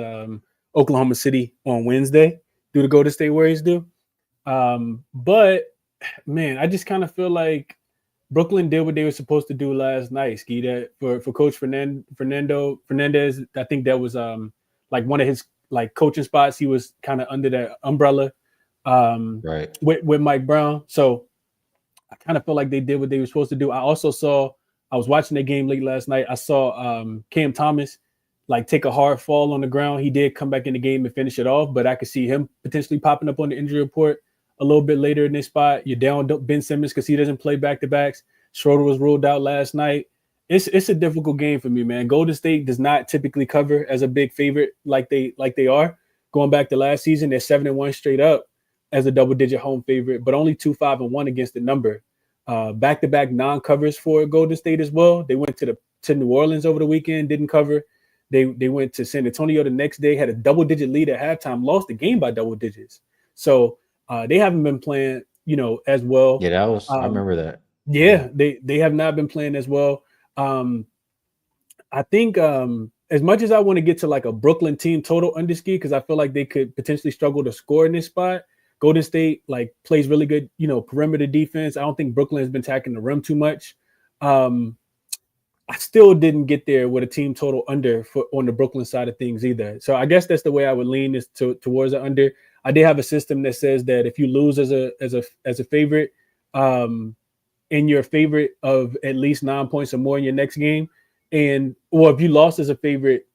Oklahoma City on Wednesday. Do the Golden State Warriors do? But man, I just kind of feel like Brooklyn did what they were supposed to do last night. Skee, that for Coach Fernandez, I think that was like one of his like coaching spots. He was kind of under that umbrella right with Mike Brown. So I kind of feel like they did what they were supposed to do. I was watching the game late last night. I saw Cam Thomas like take a hard fall on the ground. He did come back in the game and finish it off, but I could see him potentially popping up on the injury report a little bit later in this spot. You're down Ben Simmons because he doesn't play back-to-backs. Schroeder was ruled out last night. It's a difficult game for me, man. Golden State does not typically cover as a big favorite like they are. Going back to last season, they're 7-1 straight up as a double-digit home favorite, but only 2-5-1 against the number. Back-to-back non-covers for Golden State as well. They went to New Orleans over the weekend, didn't cover. They went to San Antonio the next day, had a double-digit lead at halftime, lost the game by double digits. So they haven't been playing, as well. Yeah, that was I remember that. Yeah, they have not been playing as well. I think as much as I want to get to like a Brooklyn team total under Skee, because I feel like they could potentially struggle to score in this spot. Golden State like plays really good, perimeter defense. I don't think Brooklyn has been attacking the rim too much. I still didn't get there with a team total under on the Brooklyn side of things either. So I guess that's the way I would lean is towards the under. I did have a system that says that if you lose as a favorite, and you're a favorite of at least 9 points or more in your next game, or if you lost as a favorite,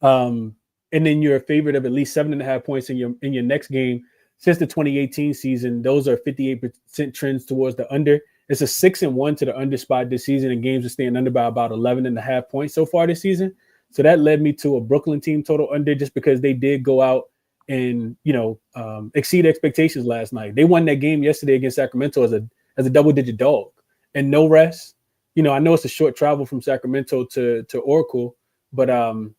um, and then you're a favorite of at least 7.5 points in your next game since the 2018 season, those are 58% trends towards the under. It's a 6-1 to the under spot this season, and games are staying under by about 11.5 points so far this season. So that led me to a Brooklyn team total under, just because they did go out and exceed expectations last night. They won that game yesterday against Sacramento as a double-digit dog and no rest. I know it's a short travel from Sacramento to Oracle, but I'm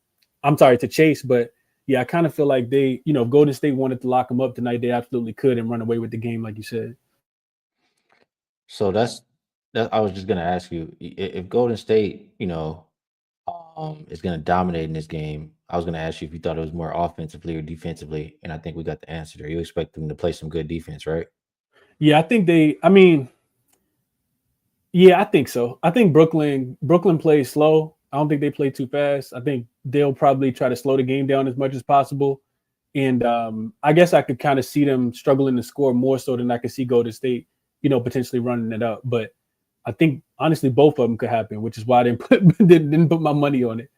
sorry, to Chase, but yeah, I kind of feel like if Golden State wanted to lock them up tonight, they absolutely could and run away with the game, like you said. So that I was just gonna ask you if Golden State, is gonna dominate in this game. I was gonna ask you if you thought it was more offensively or defensively, and I think we got the answer there. You expect them to play some good defense, right? Yeah, I think so. I think Brooklyn plays slow. I don't think they play too fast. I think they'll probably try to slow the game down as much as possible. And I guess I could kind of see them struggling to score more so than I could see Golden State, potentially running it up. But I think honestly both of them could happen, which is why I didn't put my money on it.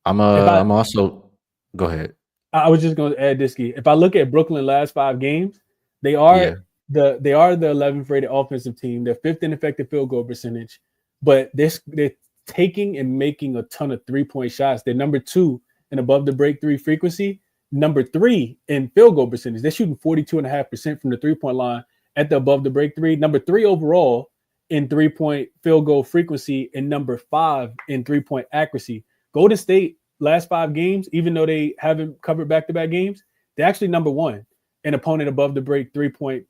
I'm also go ahead. I was just going to add this, Skee. If I look at Brooklyn last 5 games, they are Yeah. the 11th rated offensive team. They're fifth in effective field goal percentage, but they're taking and making a ton of 3-point shots. They're number 2 in above the break 3 frequency, number 3 in field goal percentage. They're shooting 42.5% from the 3-point line at the above the break 3, number 3 overall in 3-point field goal frequency, and number 5 in 3-point accuracy. Golden State last 5 games, even though they haven't covered back-to-back games, they're actually number 1 in opponent above the break 3-point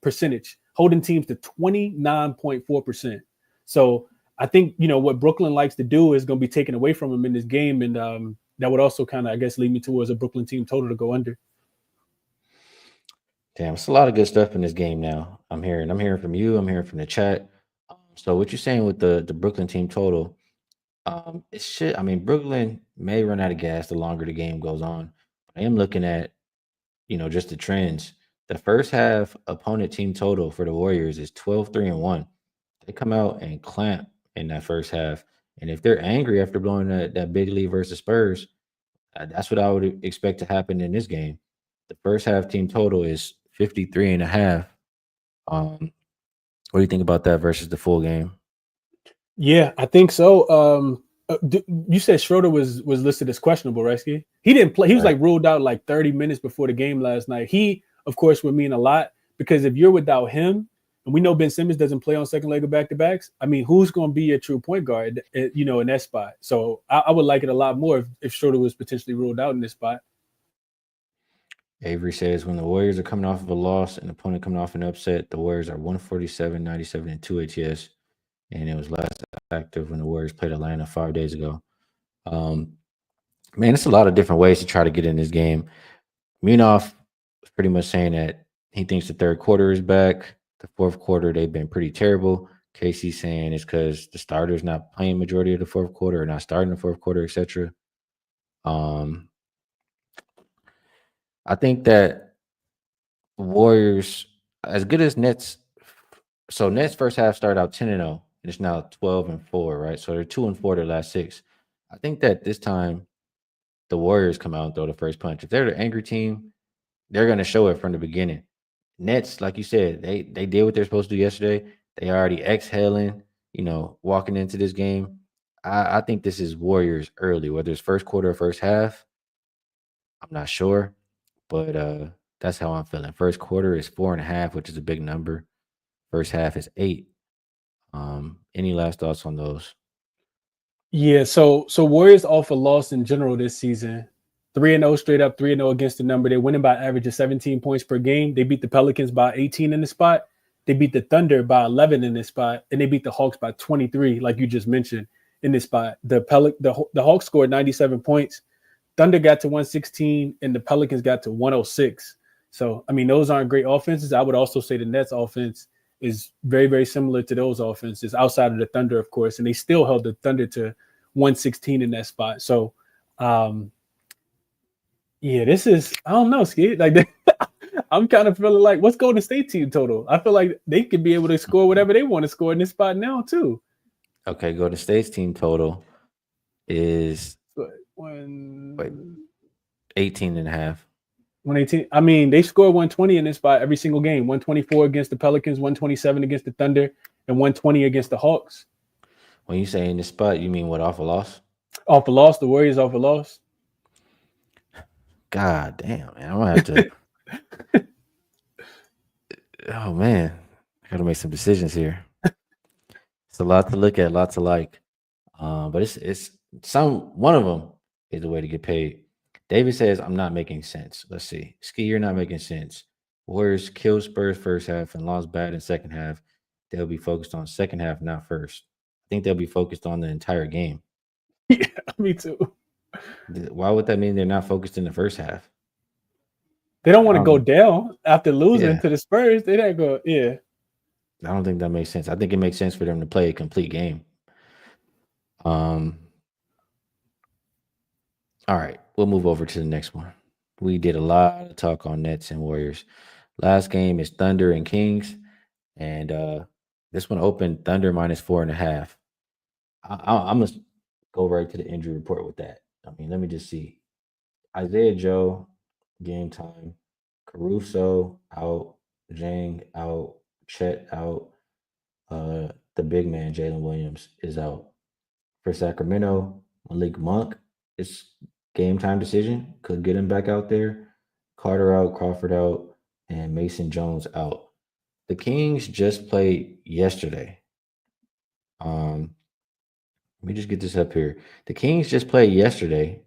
percentage, holding teams to 29.4%. So I think, what Brooklyn likes to do is going to be taken away from them in this game. And that would also kind of, I guess, lead me towards a Brooklyn team total to go under. Damn, it's a lot of good stuff in this game now. I'm hearing from you. I'm hearing from the chat. So what you're saying with the Brooklyn team total, it should. I mean, Brooklyn may run out of gas the longer the game goes on. I am looking at just the trends. The first half opponent team total for the Warriors is 12-3-1. They come out and clamp in that first half, and if they're angry after blowing that big lead versus Spurs, that's what I would expect to happen in this game. The first half team total is 53.5. What do you think about that versus the full game? Yeah, I think so. You said Schroeder was listed as questionable, right, Skee? He didn't play. He was Right. like ruled out like 30 minutes before the game last night. He, of course, would mean a lot, because if you're without him, and we know Ben Simmons doesn't play on second leg of back-to-backs, I mean, who's going to be a true point guard, in that spot? So I would like it a lot more if Schroeder was potentially ruled out in this spot. Avery says when the Warriors are coming off of a loss and opponent coming off an upset, the Warriors are 147, 97, and 2 ATS. And it was last active when the Warriors played Atlanta 5 days ago. Man, it's a lot of different ways to try to get in this game. Munaf was pretty much saying that he thinks the third quarter is back. The fourth quarter, they've been pretty terrible. Casey's saying it's because the starter's not playing majority of the fourth quarter or not starting the fourth quarter, etc. I think that Warriors, as good as Nets, so Nets first half started out 10-0, and it's now 12-4, right? So they're 2-4 their last 6. I think that this time the Warriors come out and throw the first punch. If they're the angry team, they're going to show it from the beginning. Nets, like you said, they did what they're supposed to do yesterday. They already exhaling, walking into this game. I think this is Warriors early, whether it's first quarter or first half. I'm not sure, but that's how I'm feeling. First quarter is 4.5, which is a big number. First half is 8. Any last thoughts on those? Yeah, so Warriors off a loss in general this season. 3-0 straight up, 3-0 against the number. They're winning by average of 17 points per game. They beat the Pelicans by 18 in this spot. They beat the Thunder by 11 in this spot, and they beat the Hawks by 23, like you just mentioned, in this spot. The Hawks scored 97 points. Thunder got to 116, and the Pelicans got to 106. So, I mean, those aren't great offenses. I would also say the Nets offense is very, very similar to those offenses outside of the Thunder, of course, and they still held the Thunder to 116 in that spot. So, yeah, this is, I don't know, Skee. Like, I'm kind of feeling like, what's Golden State team total? I feel like they could be able to score whatever they want to score in this spot now too. Okay, Golden State's team total is But wait, when 18 and a half. 118, I mean, they score 120 in this spot every single game. 124 against the Pelicans, 127 against the Thunder, and 120 against the Hawks. When you say in this spot, you mean what, off a loss? Off a loss, the Warriors off a loss. God damn, man. I'm gonna have to oh man. I gotta make some decisions here. It's a lot to look at, lots to like. But it's one of them is the way to get paid. David says, I'm not making sense. Let's see. Skee, you're not making sense. Warriors kill Spurs first half and lost bad in second half. They'll be focused on second half, not first. I think they'll be focused on the entire game. Yeah, me too. Why would that mean they're not focused in the first half? They don't want to go down after losing Yeah. to the Spurs. They don't go, yeah. I don't think that makes sense. I think it makes sense for them to play a complete game. All right, we'll move over to the next one. We did a lot of talk on Nets and Warriors. Last game is Thunder and Kings, and this one opened Thunder minus 4.5. I'm gonna go right to the injury report with that. I mean, let me just see. Isaiah Joe, game time. Caruso out. Jang out. Chet out. The big man Jalen Williams is out. For Sacramento, Malik Monk, it's game time decision. Could get him back out there. Carter out, Crawford out, and Mason Jones out. The Kings just played yesterday. Let me just get this up here. The Kings just played yesterday,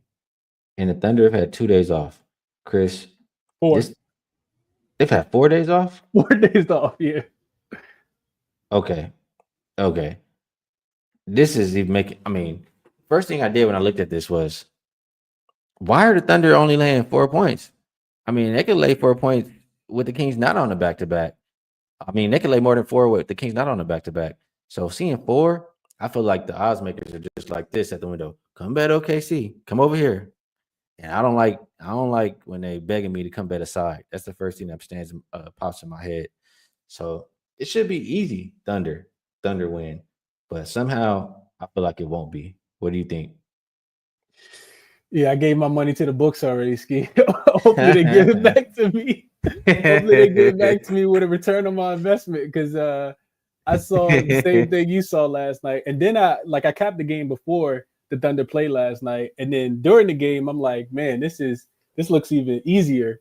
and the Thunder have had 2 days off. Chris, they've had 4 days off? 4 days off, yeah. Okay. This is even making, I mean, first thing I did when I looked at this was, why are the Thunder only laying 4 points? I mean, they could lay 4 points with the Kings not on the back-to-back. I mean, they could lay more than 4 with the Kings not on the back-to-back. So seeing 4, I feel like the odds makers are just like this at the window. Come bet OKC. Come over here. And I don't like when they begging me to come bet a side. That's the first thing that pops in my head. So it should be easy, Thunder win. But somehow I feel like it won't be. What do you think? Yeah, I gave my money to the books already, Skee. Hopefully they give it back to me. Hopefully they give it back to me with a return on my investment, because I saw the same thing you saw last night. And then I capped the game before the Thunder play last night. And then during the game, I'm like, man, this looks even easier.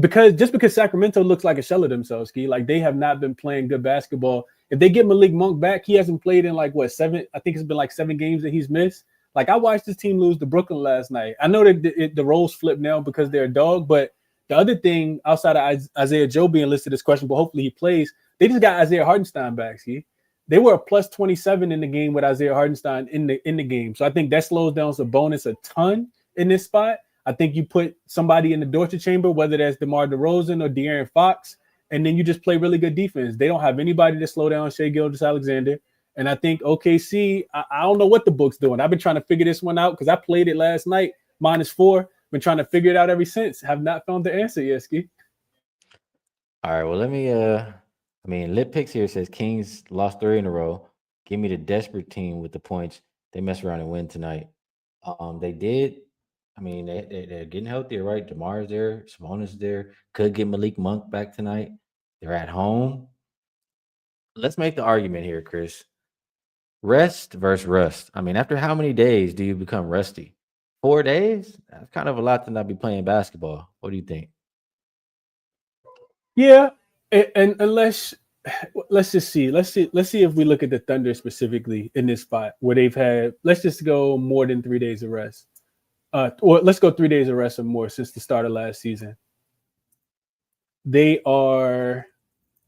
Because Sacramento looks like a shell of themselves, Skee. Like, they have not been playing good basketball. If they get Malik Monk back, he hasn't played in 7. I think it's been 7 games that he's missed. Like, I watched this team lose to Brooklyn last night. I know that the roles flip now because they're a dog, but the other thing outside of Isaiah Joe being listed as questionable, hopefully he plays, they just got Isaiah Hartenstein back, Skee. They were a plus 27 in the game with Isaiah Hartenstein in the game. So I think that slows down Sabonis a ton in this spot. I think you put somebody in the torture chamber, whether that's DeMar DeRozan or De'Aaron Fox, and then you just play really good defense. They don't have anybody to slow down Shai Gilgeous-Alexander. And I think OKC, I don't know what the book's doing. I've been trying to figure this one out because I played it last night, -4. Been trying to figure it out ever since. Have not found the answer yet, Skee. All right, well, let me Lit Picks here says Kings lost 3 in a row. Give me the desperate team with the points. They mess around and win tonight. They did. I mean, they're getting healthier, right? DeMar's there, Sabonis is there. Could get Malik Monk back tonight. They're at home. Let's make the argument here, Chris. Rest versus rust. I mean, after how many days do you become rusty? 4 days? That's kind of a lot to not be playing basketball. What do you think? Yeah, and let's just see. Let's see if we look at the Thunder specifically in this spot where they've had. Let's just go more than 3 days of rest. Or let's go 3 days of rest or more since the start of last season. They are.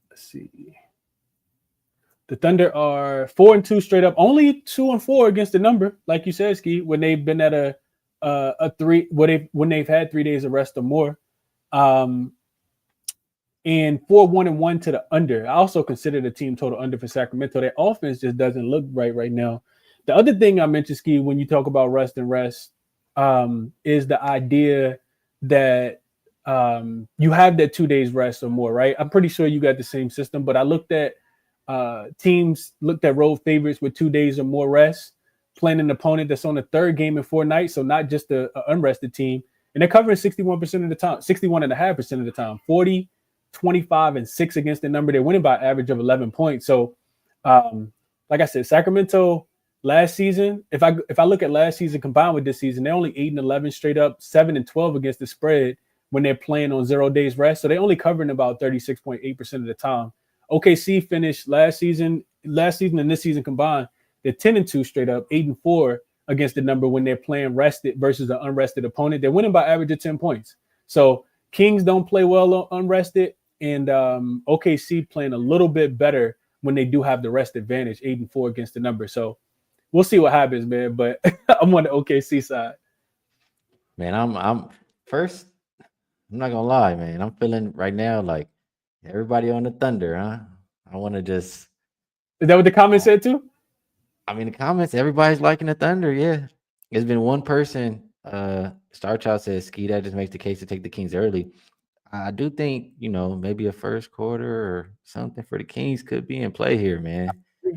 Let's see. The Thunder are 4-2 straight up. Only 2-4 against the number, like you said, Skee. When they've been at a 3, when they've had 3 days of rest or more. And 4-1-1 to the under. I also consider the team total under for Sacramento. Their offense just doesn't look right now. The other thing I mentioned, Skee, when you talk about rest, is the idea that you have that 2 days rest or more, right? I'm pretty sure you got the same system, but I looked at teams, looked at road favorites with 2 days or more rest, playing an opponent that's on the third game in 4 nights, so not just a unrested team. And they're covering 61% of the time, 61.5% of the time, 40, 25, and 6 against the number. They're winning by average of 11 points. So, like I said, Sacramento last season, if I look at last season combined with this season, they're only 8-11 straight up, 7-12 against the spread when they're playing on 0 days rest. So they're only covering about 36.8% of the time. OKC finished last season and this season combined, they're 10-2 straight up, 8-4 against the number when they're playing rested versus an unrested opponent. They're winning by average of 10 points. So Kings don't play well unrested, and OKC playing a little bit better when they do have the rest advantage, 8-4 against the number. So we'll see what happens, man. But I'm on the OKC side. Man, I'm first. I'm not gonna lie, man. I'm feeling right now like everybody on the Thunder, huh? I want to just. Is that what the comments said too? I mean, the comments, everybody's liking the Thunder. Yeah, there's been one person. Star Child says, "Skee, that just makes the case to take the Kings early." I do think maybe a first quarter or something for the Kings could be in play here, man.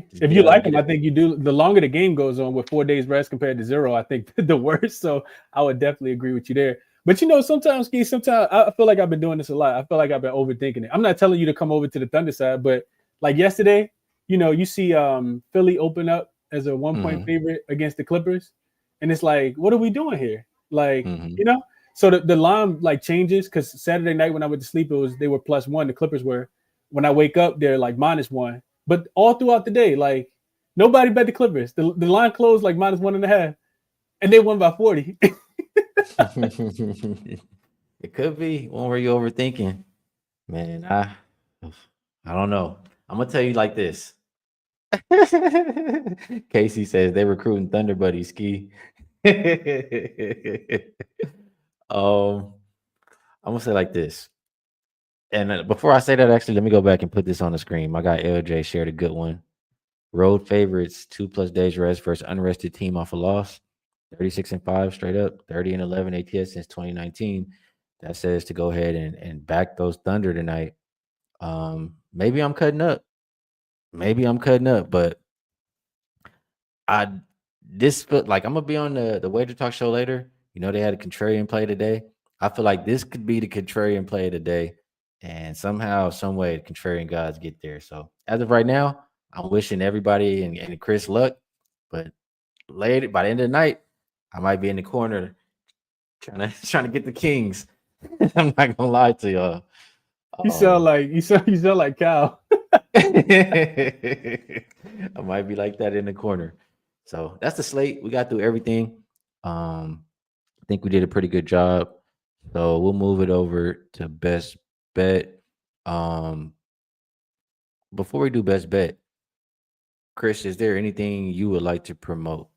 Just If you like them, I think you do. The longer the game goes on with 4 days rest compared to 0, I think the worse. So I would definitely agree with you there. But sometimes, Skee, sometimes I feel like I've been doing this a lot. I feel like I've been overthinking it. I'm not telling you to come over to the Thunder side, but like yesterday, you see Philly open up as a 1-point favorite against the Clippers, and it's like, what are we doing here? Like, so the line like changes because Saturday night when I went to sleep, they were +1. The Clippers were. When I wake up, they're like -1. But all throughout the day, like nobody bet the Clippers. The line closed like -1.5, and they won by 40. It could be one where you're overthinking. Man, I don't know. I'm gonna tell you like this. Casey says they're recruiting Thunder Buddy Skee. I'm gonna say like this. And before I say that, actually, let me go back and put this on the screen. My guy LJ shared a good one. Road favorites, 2+ days rest versus unrested team off a loss. 36-5 straight up, 30-11 ATS since 2019. That says to go ahead and back those Thunder tonight. Maybe I'm cutting up. But this feel like I'm gonna be on the Wagertalk show later. They had a contrarian play today. I feel like this could be the contrarian play of the day. And somehow, some way, the contrarian gods get there. So as of right now, I'm wishing everybody and Chris luck. But later, by the end of the night, I might be in the corner trying to get the Kings. I'm not gonna lie to y'all. You sound like Cal. I might be like that in the corner. So that's the slate. We got through everything. I think we did a pretty good job. So we'll move it over to best bet. Before we do best bet, Chris, is there anything you would like to promote?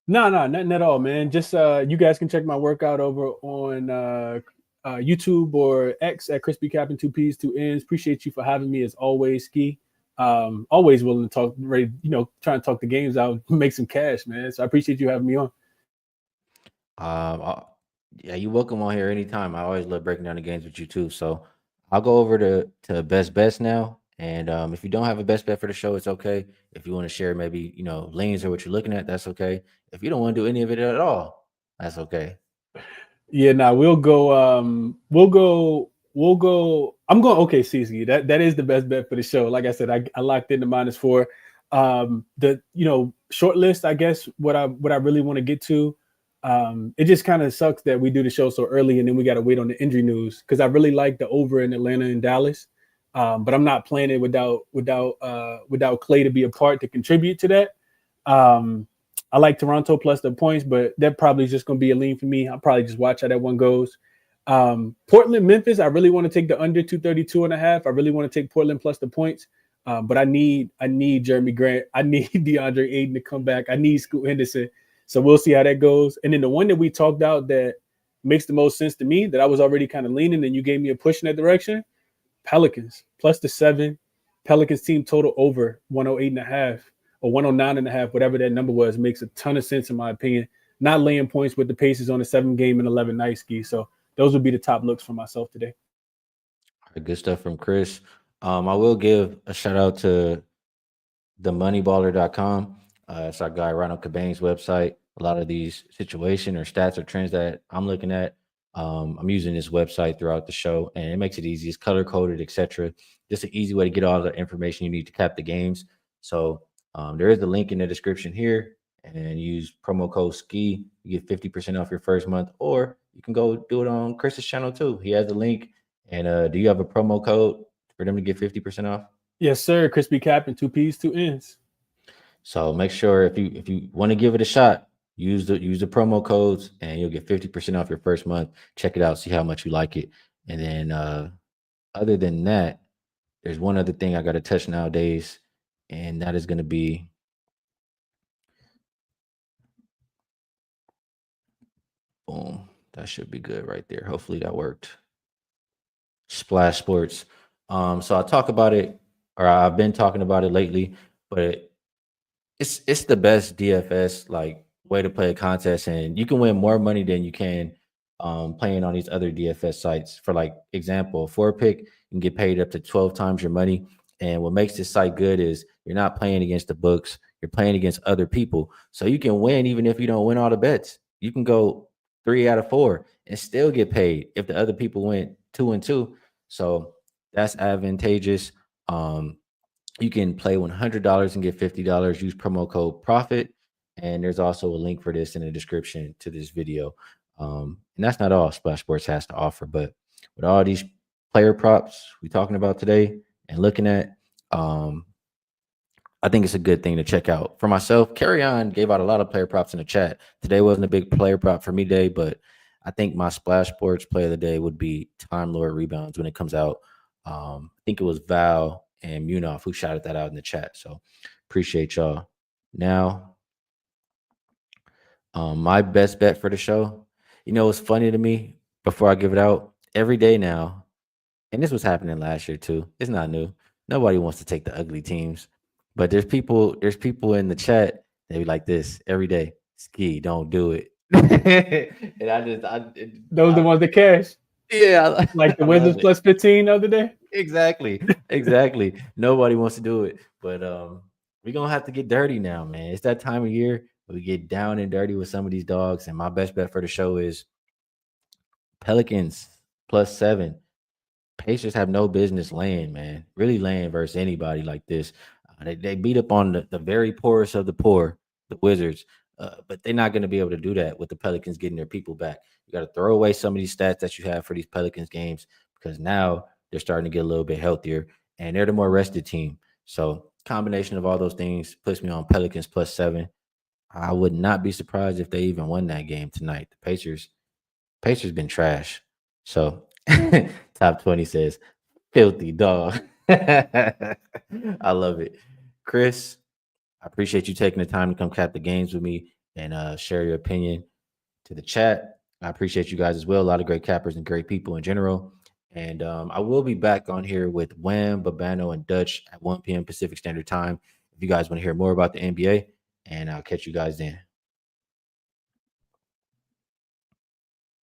No, nothing at all, man. Just you guys can check my workout over on YouTube or X at Crispy Captain 2 P's 2 N's. Appreciate you for having me as always, Skee. Always willing to talk, ready, trying to talk the games out, make some cash, man. So I appreciate you having me on. Yeah, you're welcome on here anytime. I always love breaking down the games with you too. So I'll go over to best bets now. And if you don't have a best bet for the show, it's okay. If you want to share maybe, leans or what you're looking at, that's okay. If you don't want to do any of it at all, that's okay. Yeah, we'll go. I'm going OKC, Skee. That is the best bet for the show. Like I said, I locked in the -4. The short list, I guess what I really want to get to. It just kind of sucks that we do the show so early and then we got to wait on the injury news because I really like the over in Atlanta and Dallas, but I'm not playing it without Clay to be a part to contribute to that. I like Toronto plus the points, but that probably is just going to be a lean for me. I'll probably just watch how that one goes. Portland, Memphis, I really want to take the under 232.5. I really want to take Portland plus the points, but I need Jeremy Grant. I need DeAndre Ayton to come back. I need Scoot Henderson. So we'll see how that goes. And then the one that we talked out that makes the most sense to me that I was already kind of leaning and you gave me a push in that direction, Pelicans plus the 7. Pelicans team total over 108.5 or 109.5, whatever that number was, makes a ton of sense in my opinion. not laying points with the Pacers on a 7-game and 11 night ski. So those would be the top looks for myself today. Good stuff from Chris. I will give a shout out to themoneyballer.com. It's our guy Ronald Cabane's website. A lot of these situation or stats or trends that I'm looking at, I'm using this website throughout the show, and it makes it easy. It's color coded, etc. Just an easy way to get all the information you need to cap the games. So there is the link in the description here, and use promo code Skee. You get 50% off your first month, or you can go do it on Chris's channel too. He has the link. And do you have a promo code for them to get 50% off? Yes, sir. Crispy cap and 2 P's, 2 N's. So make sure if you want to give it a shot, use the promo codes and you'll get 50% off your first month. Check it out, see how much you like it. And then other than that, there's one other thing I got to touch nowadays, and that is going to be boom. That should be good right there. Hopefully that worked. Splash Sports. So I talk about it, or I've been talking about it lately, but it's the best DFS like way to play a contest, and you can win more money than you can playing on these other DFS sites. For like example, 4-pick, you can get paid up to 12 times your money. And what makes this site good is you're not playing against the books, you're playing against other people. So you can win even if you don't win all the bets. You can go 3 out of 4 and still get paid if the other people went 2 and 2. So that's advantageous. You can play $100 and get $50. Use promo code PROFIT. And there's also a link for this in the description to this video. And that's not all Splash Sports has to offer, but with all these player props we're talking about today and looking at, I think it's a good thing to check out. For myself, Carry On gave out a lot of player props in the chat. Today wasn't a big player prop for me today, but I think my Splash Sports play of the day would be Time Lord rebounds when it comes out. I think it was Val and Munaf who shouted that out in the chat. So appreciate y'all. Now, my best bet for the show, you know, it's funny to me before I give it out every day now. And this was happening last year too. It's not new. Nobody wants to take the ugly teams, but there's people in the chat. They be like this every day. Skee, don't do it. And those are the ones that cash. Yeah, like the Wizards plus 15 the other day. Exactly. Nobody wants to do it, but we're gonna have to get dirty now, man. It's that time of year where we get down and dirty with some of these dogs. And my best bet for the show is Pelicans plus 7. Pacers have no business laying, man. Really laying versus anybody like this. They beat up on the very poorest of the poor, the Wizards. But they're not going to be able to do that with the Pelicans getting their people back. You got to throw away some of these stats that you have for these Pelicans games, because now they're starting to get a little bit healthier and they're the more rested team. So combination of all those things puts me on Pelicans plus 7. I would not be surprised if they even won that game tonight. The Pacers been trash. So top 20 says filthy dog. I love it. Chris, I appreciate you taking the time to come cap the games with me and share your opinion to the chat. I appreciate you guys as well. A lot of great cappers and great people in general. And I will be back on here with Wham, Babano, and Dutch at 1 p.m. Pacific Standard Time if you guys want to hear more about the NBA. And I'll catch you guys then.